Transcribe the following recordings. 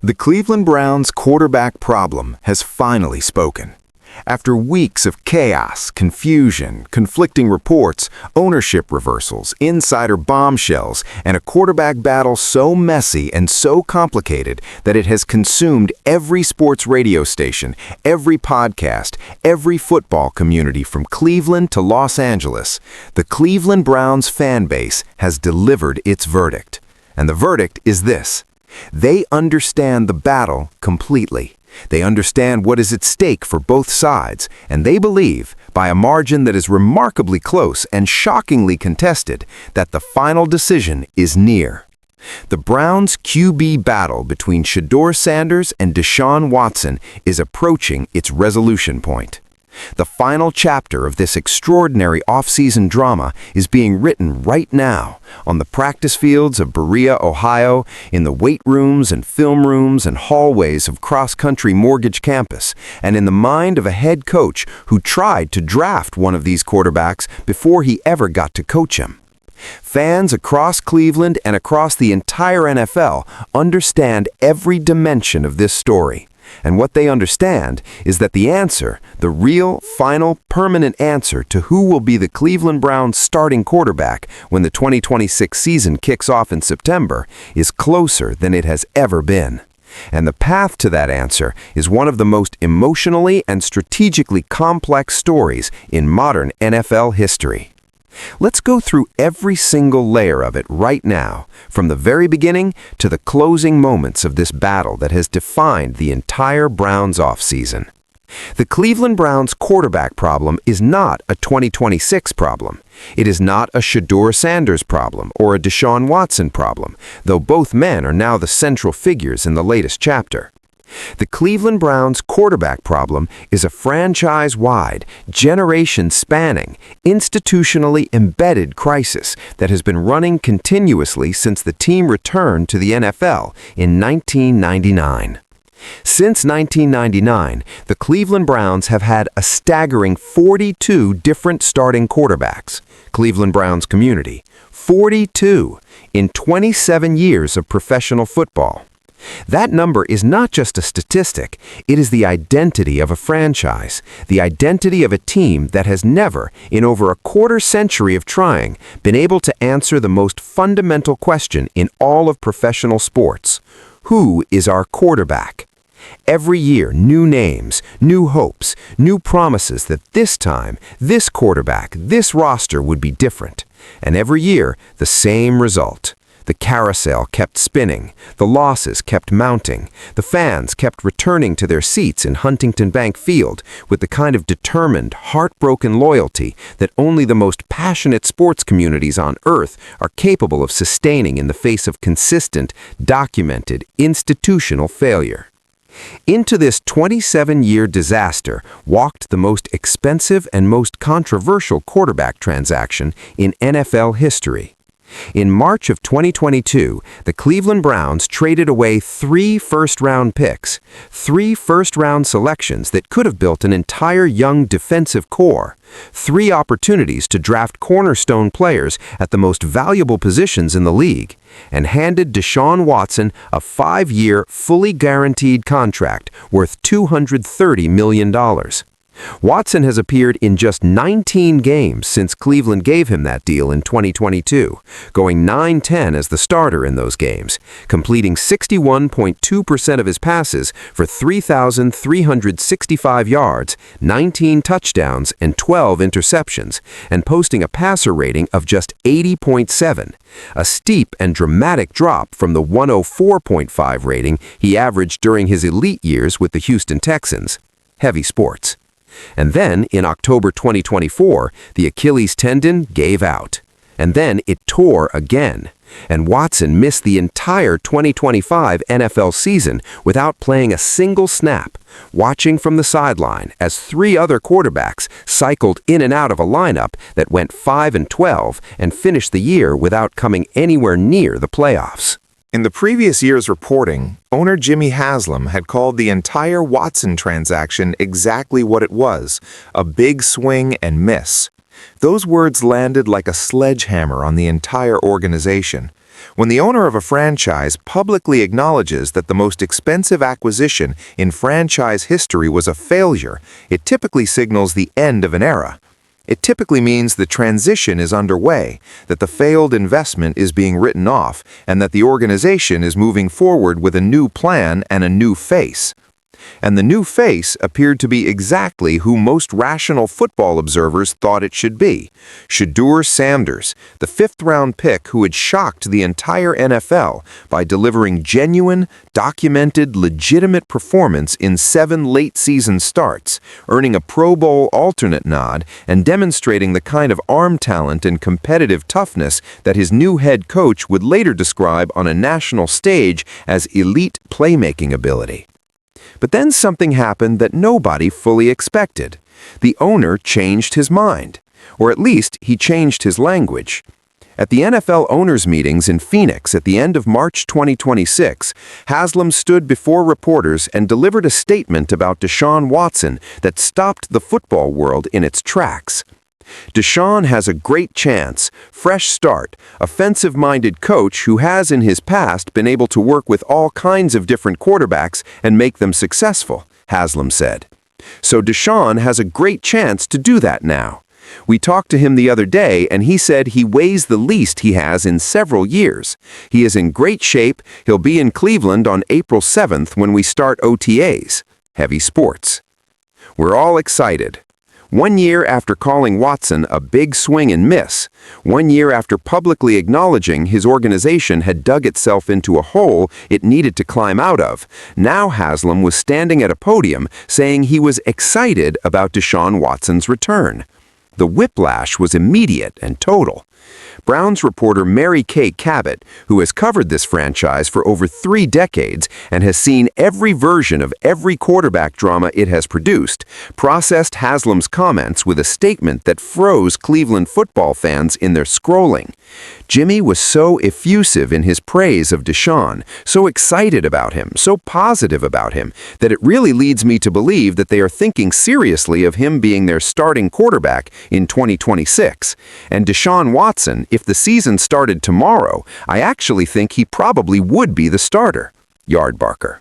The Cleveland Browns quarterback problem has finally spoken. After weeks of chaos, confusion, conflicting reports, ownership reversals, insider bombshells, and a quarterback battle so messy and so complicated that it has consumed every sports radio station, every podcast, every football community from Cleveland to Los Angeles, the Cleveland Browns fan base has delivered its verdict. And the verdict is this: they understand the battle completely. They understand what is at stake for both sides, and they believe, by a margin that is remarkably close and shockingly contested, that the final decision is near. The Browns' QB battle between Shedeur Sanders and Deshaun Watson is approaching its resolution point. The final chapter of this extraordinary offseason drama is being written right now on the practice fields of Berea, Ohio, in the weight rooms and film rooms and hallways of cross-country mortgage campus, and in the mind of a head coach who tried to draft one of these quarterbacks before he ever got to coach him. Fans across Cleveland and across the entire NFL understand every dimension of this story. And what they understand is that the answer, the real, final, permanent answer to who will be the Cleveland Browns starting quarterback when the 2026 season kicks off in September, is closer than it has ever been. And the path to that answer is one of the most emotionally and strategically complex stories in modern NFL history. Let's go through every single layer of it right now, from the very beginning to the closing moments of this battle that has defined the entire Browns offseason. The Cleveland Browns quarterback problem is not a 2026 problem. It is not a Shedeur Sanders problem or a Deshaun Watson problem, though both men are now the central figures in the latest chapter. The Cleveland Browns quarterback problem is a franchise-wide, generation-spanning, institutionally embedded crisis that has been running continuously since the team returned to the NFL in 1999. Since 1999, the Cleveland Browns have had a staggering 42 different starting quarterbacks. Cleveland Browns community, 42 in 27 years of professional football. That number is not just a statistic, it is the identity of a franchise, the identity of a team that has never, in over a quarter century of trying, been able to answer the most fundamental question in all of professional sports: who is our quarterback? Every year, new names, new hopes, new promises that this time, this quarterback, this roster would be different. And every year, the same result. The carousel kept spinning, the losses kept mounting, the fans kept returning to their seats in Huntington Bank Field with the kind of determined, heartbroken loyalty that only the most passionate sports communities on earth are capable of sustaining in the face of consistent, documented, institutional failure. Into this 27-year disaster walked the most expensive and most controversial quarterback transaction in NFL history. In March of 2022, the Cleveland Browns traded away 3 first-round picks, 3 first-round selections that could have built an entire young defensive core, 3 opportunities to draft cornerstone players at the most valuable positions in the league, and handed Deshaun Watson a 5-year, fully guaranteed contract worth $230 million. Watson has appeared in just 19 games since Cleveland gave him that deal in 2022, going 9-10 as the starter in those games, completing 61.2% of his passes for 3,365 yards, 19 touchdowns, and 12 interceptions, and posting a passer rating of just 80.7, a steep and dramatic drop from the 104.5 rating he averaged during his elite years with the Houston Texans. Heavy sports. And then, in October 2024, the Achilles tendon gave out. And then it tore again. And Watson missed the entire 2025 NFL season without playing a single snap, watching from the sideline as 3 other quarterbacks cycled in and out of a lineup that went 5-12 and finished the year without coming anywhere near the playoffs. In the previous year's reporting, owner Jimmy Haslam had called the entire Watson transaction exactly what it was, a big swing and miss. Those words landed like a sledgehammer on the entire organization. When the owner of a franchise publicly acknowledges that the most expensive acquisition in franchise history was a failure, it typically signals the end of an era. It typically means the transition is underway, that the failed investment is being written off, and that the organization is moving forward with a new plan and a new face. And the new face appeared to be exactly who most rational football observers thought it should be. Shedeur, the fifth-round pick who had shocked the entire NFL by delivering genuine, documented, legitimate performance in 7 late-season starts, earning a Pro Bowl alternate nod and demonstrating the kind of arm talent and competitive toughness that his new head coach would later describe on a national stage as elite playmaking ability. But then something happened that nobody fully expected. The owner changed his mind, or at least he changed his language. At the NFL owners' meetings in Phoenix at the end of March 2026, Haslam stood before reporters and delivered a statement about Deshaun Watson that stopped the football world in its tracks. Deshaun has a great chance, fresh start, offensive-minded coach who has in his past been able to work with all kinds of different quarterbacks and make them successful, Haslam said. So Deshaun has a great chance to do that now. We talked to him the other day and he said he weighs the least he has in several years. He is in great shape. He'll be in Cleveland on April 7th when we start OTAs. Heavy sports. We're all excited. 1 year after calling Watson a big swing and miss, 1 year after publicly acknowledging his organization had dug itself into a hole it needed to climb out of, now Haslam was standing at a podium saying he was excited about Deshaun Watson's return. The whiplash was immediate and total. Browns reporter Mary Kay Cabot, who has covered this franchise for over 3 decades and has seen every version of every quarterback drama it has produced, processed Haslam's comments with a statement that froze Cleveland football fans in their scrolling. Jimmy was so effusive in his praise of Deshaun, so excited about him, so positive about him, that it really leads me to believe that they are thinking seriously of him being their starting quarterback in 2026. And Deshaun Watson, if the season started tomorrow, I actually think he probably would be the starter. Yardbarker.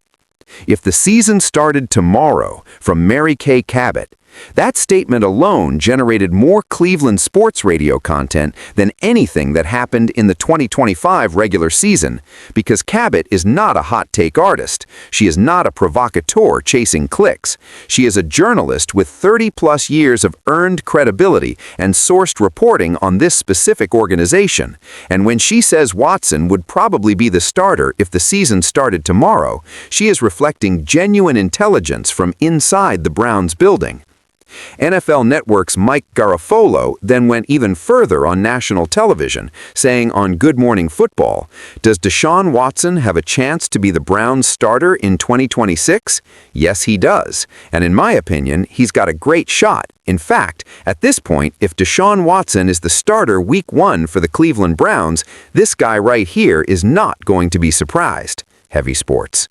If the season started tomorrow, from Mary Kay Cabot, that statement alone generated more Cleveland sports radio content than anything that happened in the 2025 regular season, because Cabot is not a hot take artist. She is not a provocateur chasing clicks. She is a journalist with 30-plus years of earned credibility and sourced reporting on this specific organization. And when she says Watson would probably be the starter if the season started tomorrow, she is reflecting genuine intelligence from inside the Browns building. NFL Network's Mike Garafolo then went even further on national television, saying on Good Morning Football, "Does Deshaun Watson have a chance to be the Browns' starter in 2026? Yes, he does. And in my opinion, he's got a great shot. In fact, at this point, if Deshaun Watson is the starter week 1 for the Cleveland Browns, this guy right here is not going to be surprised." Heavy sports.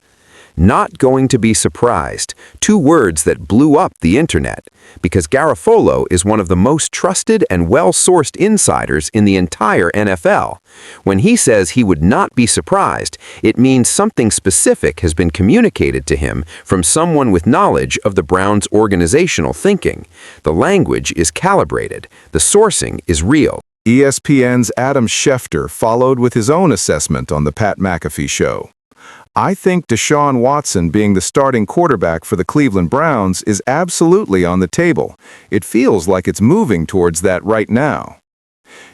Not going to be surprised. 2 words that blew up the internet, because Garafolo is one of the most trusted and well-sourced insiders in the entire NFL. When he says he would not be surprised, it means something specific has been communicated to him from someone with knowledge of the Browns' organizational thinking. The language is calibrated. The sourcing is real. ESPN's Adam Schefter followed with his own assessment on the Pat McAfee show. I think Deshaun Watson being the starting quarterback for the Cleveland Browns is absolutely on the table. It feels like it's moving towards that right now.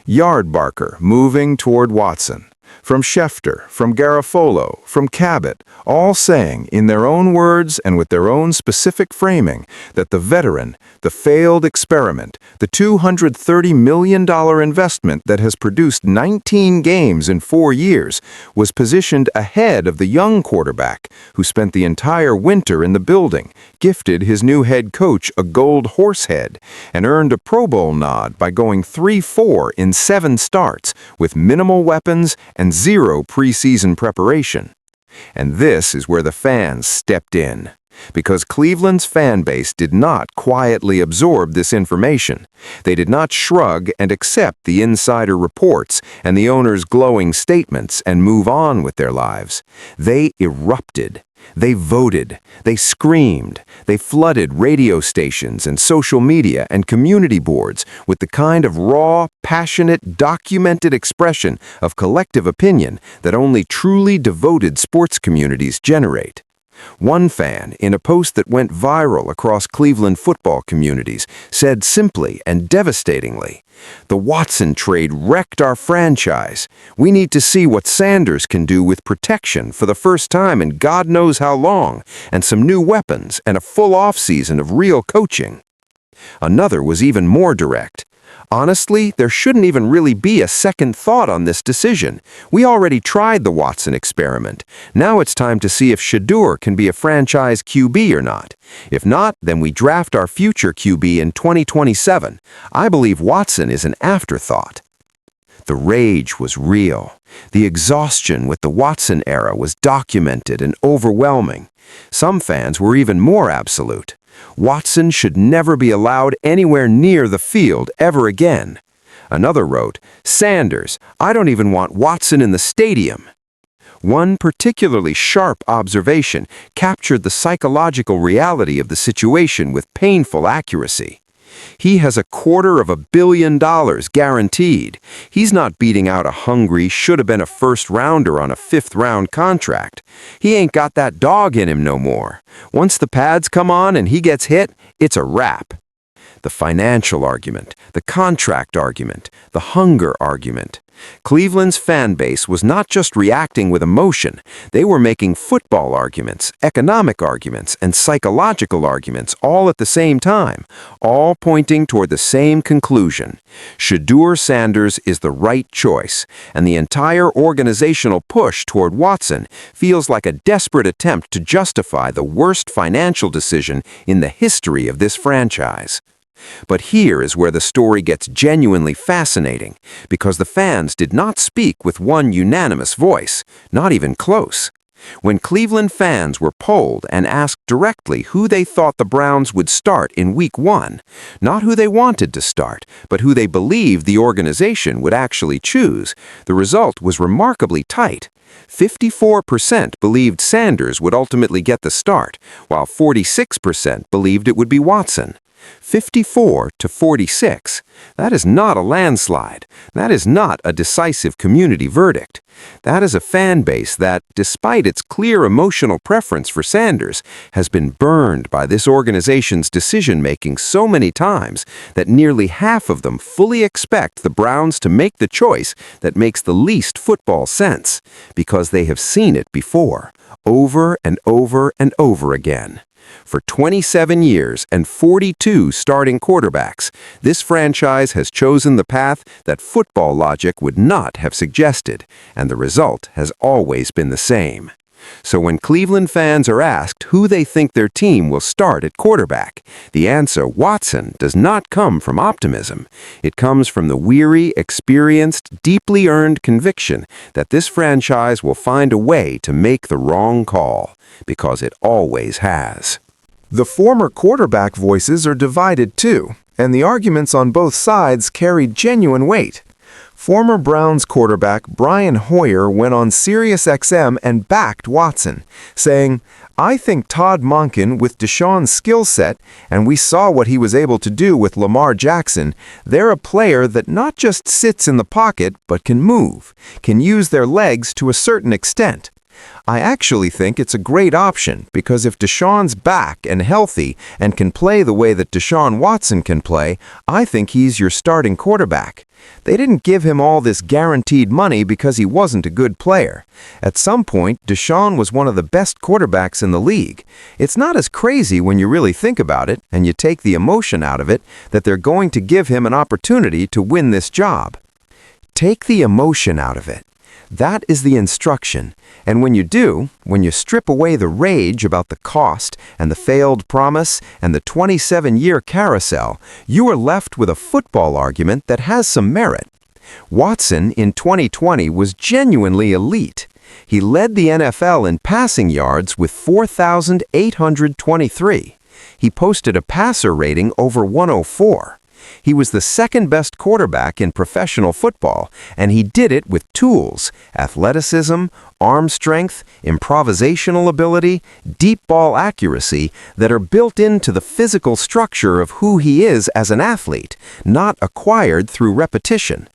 Yardbarker moving toward Watson. From Schefter, from Garafolo, from Cabot, all saying in their own words and with their own specific framing that the veteran, the failed experiment, the $230 million investment that has produced 19 games in 4 years was positioned ahead of the young quarterback who spent the entire winter in the building, gifted his new head coach a gold horse head, and earned a Pro Bowl nod by going 3-4 in 7 starts with minimal weapons and 0 preseason preparation. And this is where the fans stepped in. because Cleveland's fan base did not quietly absorb this information. They did not shrug and accept the insider reports and the owner's glowing statements and move on with their lives. They erupted. They voted, they screamed, they flooded radio stations and social media and community boards with the kind of raw, passionate, documented expression of collective opinion that only truly devoted sports communities generate. One fan, in a post that went viral across Cleveland football communities, said simply and devastatingly, "The Watson trade wrecked our franchise. We need to see what Sanders can do with protection for the first time in God knows how long, and some new weapons and a full offseason of real coaching." Another was even more direct. "Honestly, there shouldn't even really be a second thought on this decision. We already tried the Watson experiment. Now it's time to see if Shedeur can be a franchise QB or not. If not, then we draft our future QB in 2027. I believe Watson is an afterthought." The rage was real. The exhaustion with the Watson era was documented and overwhelming. Some fans were even more absolute. Watson should never be allowed anywhere near the field ever again. Another wrote, "Sanders, I don't even want Watson in the stadium." One particularly sharp observation captured the psychological reality of the situation with painful accuracy. "He has $250 million guaranteed. He's not beating out a hungry, should-have-been a first-rounder on a fifth-round contract. He ain't got that dog in him no more. Once the pads come on and he gets hit, it's a wrap." The financial argument, the contract argument, the hunger argument. Cleveland's fan base was not just reacting with emotion. They were making football arguments, economic arguments, and psychological arguments all at the same time, all pointing toward the same conclusion. Shedeur Sanders is the right choice, and the entire organizational push toward Watson feels like a desperate attempt to justify the worst financial decision in the history of this franchise. But here is where the story gets genuinely fascinating, because the fans did not speak with one unanimous voice, not even close. When Cleveland fans were polled and asked directly who they thought the Browns would start in Week 1, not who they wanted to start, but who they believed the organization would actually choose, the result was remarkably tight. 54% believed Sanders would ultimately get the start, while 46% believed it would be Watson. 54 to 46. That is not a landslide. That is not a decisive community verdict. That is a fan base that, despite its clear emotional preference for Sanders, has been burned by this organization's decision-making so many times that nearly half of them fully expect the Browns to make the choice that makes the least football sense, because they have seen it before, over and over and over again. For 27 years and 42 starting quarterbacks, this franchise has chosen the path that football logic would not have suggested, and the result has always been the same. So when Cleveland fans are asked who they think their team will start at quarterback, the answer, Watson, does not come from optimism. It comes from the weary, experienced, deeply earned conviction that this franchise will find a way to make the wrong call, because it always has. The former quarterback voices are divided too, and the arguments on both sides carry genuine weight. Former Browns quarterback Brian Hoyer went on SiriusXM and backed Watson, saying, "I think Todd Monken, with Deshaun's skill set, and we saw what he was able to do with Lamar Jackson, they're a player that not just sits in the pocket, but can move, can use their legs to a certain extent. I actually think it's a great option because if Deshaun's back and healthy and can play the way that Deshaun Watson can play, I think he's your starting quarterback. They didn't give him all this guaranteed money because he wasn't a good player. At some point, Deshaun was one of the best quarterbacks in the league. It's not as crazy when you really think about it and you take the emotion out of it that they're going to give him an opportunity to win this job. Take the emotion out of it. That is the instruction, and when you do, when you strip away the rage about the cost and the failed promise and the 27-year carousel, you are left with a football argument that has some merit. Watson in 2020 was genuinely elite. He led the NFL in passing yards with 4,823. He posted a passer rating over 104. He was the second-best quarterback in professional football, and he did it with tools, athleticism, arm strength, improvisational ability, deep ball accuracy that are built into the physical structure of who he is as an athlete, not acquired through repetition.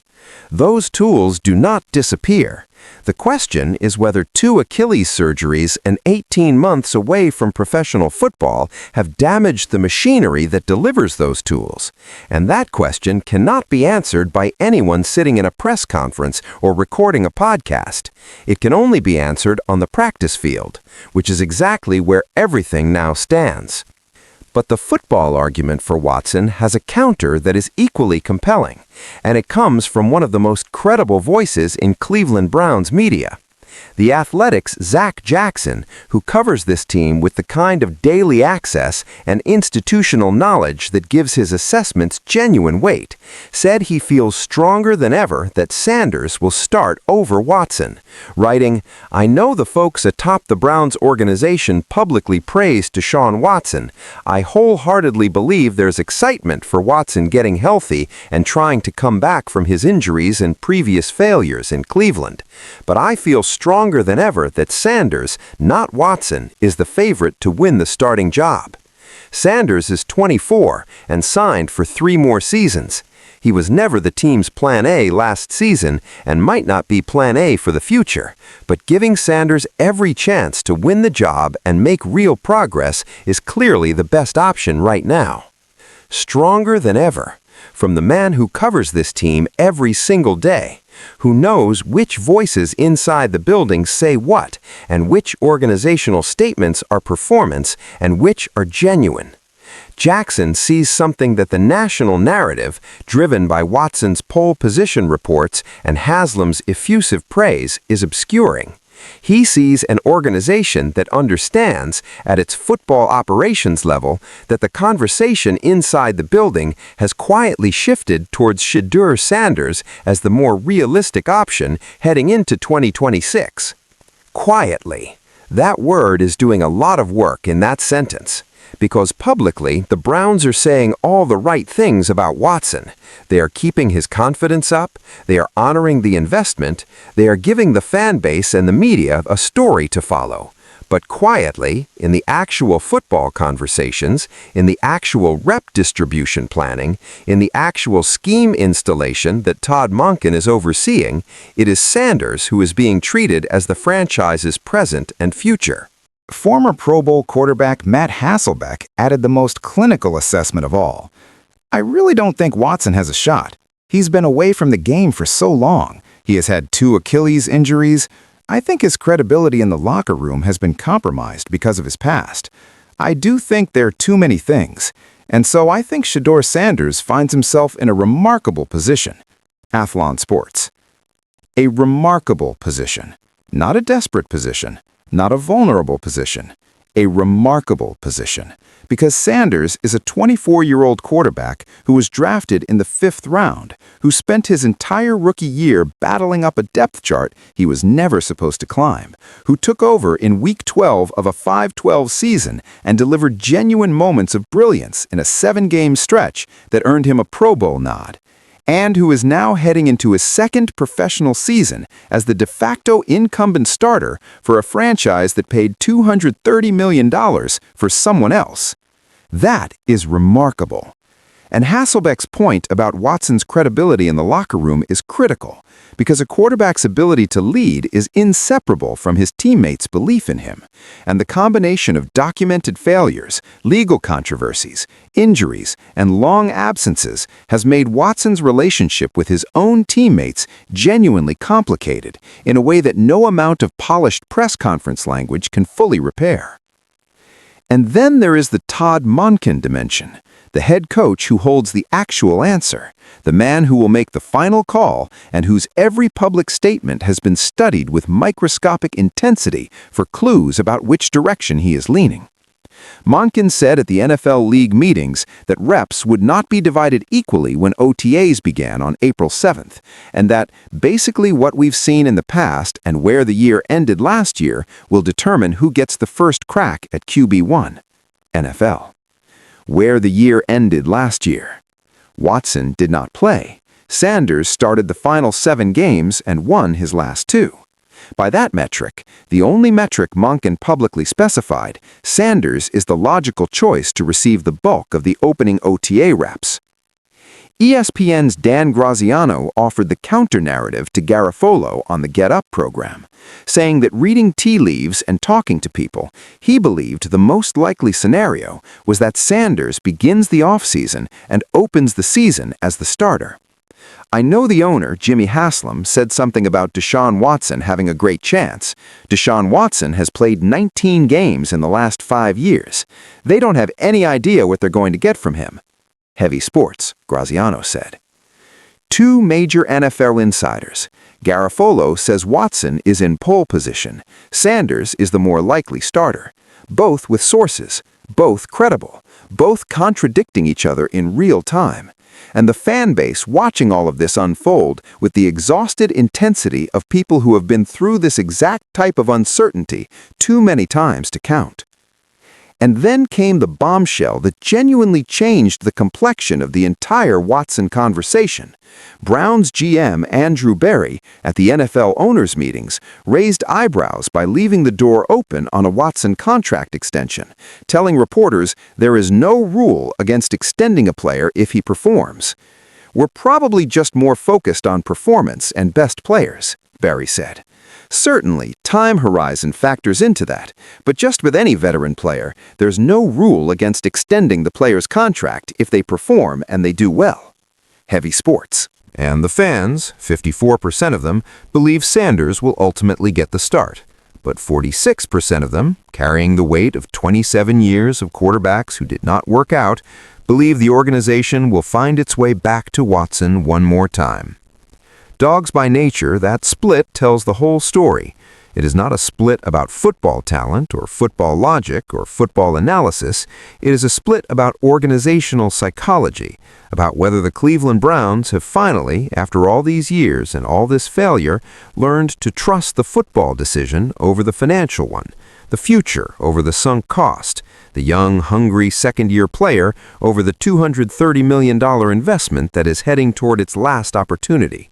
Those tools do not disappear. The question is whether 2 Achilles surgeries and 18 months away from professional football have damaged the machinery that delivers those tools. And that question cannot be answered by anyone sitting in a press conference or recording a podcast. It can only be answered on the practice field, which is exactly where everything now stands. But the football argument for Watson has a counter that is equally compelling, and it comes from one of the most credible voices in Cleveland Browns media. The Athletic's Zac Jackson, who covers this team with the kind of daily access and institutional knowledge that gives his assessments genuine weight, said he feels stronger than ever that Sanders will start over Watson, writing, "I know the folks atop the Browns organization publicly praised Deshaun Watson. I wholeheartedly believe there's excitement for Watson getting healthy and trying to come back from his injuries and previous failures in Cleveland. But I feel stronger than ever that Sanders, not Watson, is the favorite to win the starting job. Sanders is 24 and signed for 3 more seasons. He was never the team's plan A last season and might not be plan A for the future, but giving Sanders every chance to win the job and make real progress is clearly the best option right now." Stronger than ever, from the man who covers this team every single day, who knows which voices inside the building say what, and which organizational statements are performance and which are genuine. Jackson sees something that the national narrative, driven by Watson's pole position reports and Haslam's effusive praise, is obscuring. He sees an organization that understands, at its football operations level, that the conversation inside the building has quietly shifted towards Shedeur Sanders as the more realistic option heading into 2026. Quietly. That word is doing a lot of work in that sentence. Because publicly, the Browns are saying all the right things about Watson. They are keeping his confidence up, they are honoring the investment, they are giving the fan base and the media a story to follow. But quietly, in the actual football conversations, in the actual rep distribution planning, in the actual scheme installation that Todd Monken is overseeing, it is Sanders who is being treated as the franchise's present and future. Former Pro Bowl quarterback Matt Hasselbeck added the most clinical assessment of all. "I really don't think Watson has a shot. He's been away from the game for so long. He has had 2 Achilles injuries. I think his credibility in the locker room has been compromised because of his past. I do think there are too many things. And so I think Shedeur Sanders finds himself in a remarkable position." Athlon Sports. A remarkable position. Not a desperate position. Not a vulnerable position, a remarkable position, because Sanders is a 24-year-old quarterback who was drafted in the 5th round, who spent his entire rookie year battling up a depth chart he was never supposed to climb, who took over in Week 12 of a 5-12 season and delivered genuine moments of brilliance in a 7-game stretch that earned him a Pro Bowl nod, and who is now heading into his 2nd professional season as the de facto incumbent starter for a franchise that paid $230 million for someone else. That is remarkable. And Hasselbeck's point about Watson's credibility in the locker room is critical, because a quarterback's ability to lead is inseparable from his teammates' belief in him, and the combination of documented failures, legal controversies, injuries, and long absences has made Watson's relationship with his own teammates genuinely complicated in a way that no amount of polished press conference language can fully repair. And then there is the Todd Monken dimension, the head coach who holds the actual answer, the man who will make the final call and whose every public statement has been studied with microscopic intensity for clues about which direction he is leaning. Monken said at the NFL League meetings that reps would not be divided equally when OTAs began on April 7th, and that basically what we've seen in the past and where the year ended last year will determine who gets the first crack at QB1. NFL. Where the year ended last year. Watson did not play. Sanders started the final 7 games and won his last 2. By that metric, the only metric Monken publicly specified, Sanders is the logical choice to receive the bulk of the opening OTA reps. ESPN's Dan Graziano offered the counter-narrative to Garafolo on the Get Up program, saying that reading tea leaves and talking to people, he believed the most likely scenario was that Sanders begins the offseason and opens the season as the starter. I know the owner, Jimmy Haslam, said something about Deshaun Watson having a great chance. Deshaun Watson has played 19 games in the last 5 years. They don't have any idea what they're going to get from him. Heavy sports, Graziano said. 2 major NFL insiders. Garafolo says Watson is in pole position. Sanders is the more likely starter. Both with sources, both credible, both contradicting each other in real time. And the fan base watching all of this unfold with the exhausted intensity of people who have been through this exact type of uncertainty too many times to count. And then came the bombshell that genuinely changed the complexion of the entire Watson conversation. Browns GM Andrew Berry, at the NFL owners' meetings, raised eyebrows by leaving the door open on a Watson contract extension, telling reporters there is no rule against extending a player if he performs. "We're probably just more focused on performance and best players," Berry said. Certainly, time horizon factors into that, but just with any veteran player, there's no rule against extending the player's contract if they perform and they do well. Heavy sports. And the fans, 54% of them, believe Sanders will ultimately get the start. But 46% of them, carrying the weight of 27 years of quarterbacks who did not work out, believe the organization will find its way back to Watson one more time. Dogs by nature, that split tells the whole story. It is not a split about football talent or football logic or football analysis. It is a split about organizational psychology, about whether the Cleveland Browns have finally, after all these years and all this failure, learned to trust the football decision over the financial one, the future over the sunk cost, the young, hungry second-year player over the $230 million investment that is heading toward its last opportunity.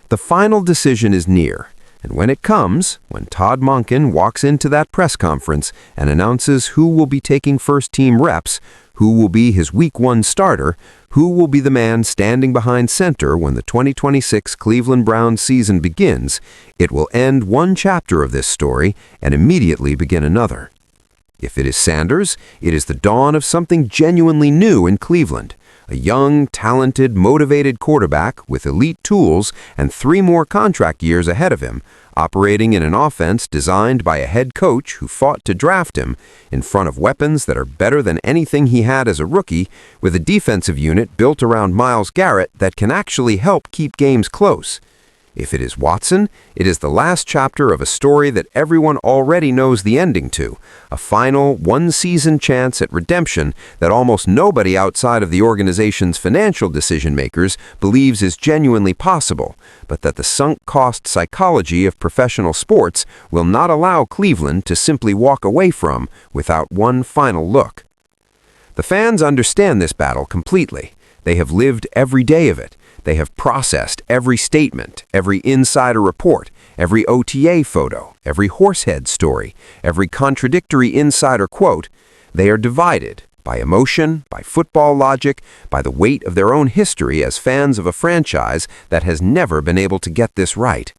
The final decision is near, and when it comes, when Todd Monken walks into that press conference and announces who will be taking first-team reps, who will be his Week 1 starter, who will be the man standing behind center when the 2026 Cleveland Browns season begins, it will end one chapter of this story and immediately begin another. If it is Sanders, it is the dawn of something genuinely new in Cleveland. A young, talented, motivated quarterback with elite tools and 3 more contract years ahead of him, operating in an offense designed by a head coach who fought to draft him, in front of weapons that are better than anything he had as a rookie, with a defensive unit built around Myles Garrett that can actually help keep games close. If it is Watson, it is the last chapter of a story that everyone already knows the ending to, a final, one-season chance at redemption that almost nobody outside of the organization's financial decision-makers believes is genuinely possible, but that the sunk-cost psychology of professional sports will not allow Cleveland to simply walk away from without one final look. The fans understand this battle completely. They have lived every day of it. They have processed every statement, every insider report, every OTA photo, every horsehead story, every contradictory insider quote. They are divided by emotion, by football logic, by the weight of their own history as fans of a franchise that has never been able to get this right.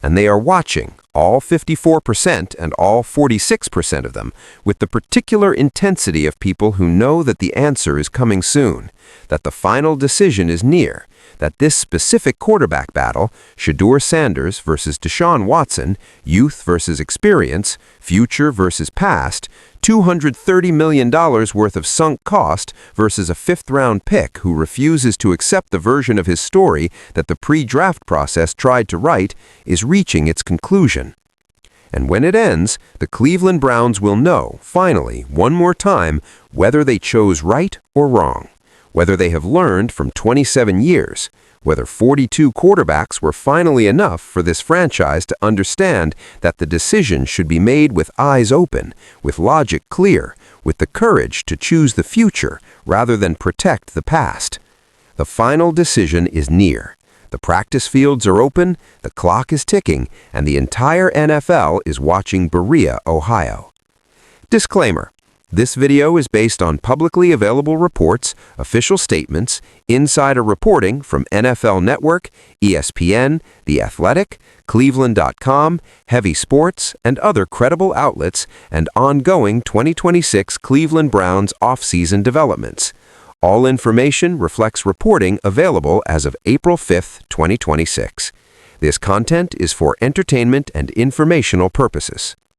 And they are watching, all 54% and all 46% of them, with the particular intensity of people who know that the answer is coming soon, that the final decision is near, that this specific quarterback battle, Shedeur Sanders versus Deshaun Watson, youth versus experience, future versus past, $230 million worth of sunk cost versus a 5th-round pick who refuses to accept the version of his story that the pre-draft process tried to write, is reaching its conclusion. And when it ends, the Cleveland Browns will know, finally, one more time, whether they chose right or wrong, whether they have learned from 27 years, whether 42 quarterbacks were finally enough for this franchise to understand that the decision should be made with eyes open, with logic clear, with the courage to choose the future rather than protect the past. The final decision is near. The practice fields are open, the clock is ticking, and the entire NFL is watching Berea, Ohio. Disclaimer: this video is based on publicly available reports, official statements, insider reporting from NFL Network, ESPN, The Athletic, Cleveland.com, Heavy Sports, and other credible outlets, and ongoing 2026 Cleveland Browns offseason developments. All information reflects reporting available as of April 5, 2026. This content is for entertainment and informational purposes.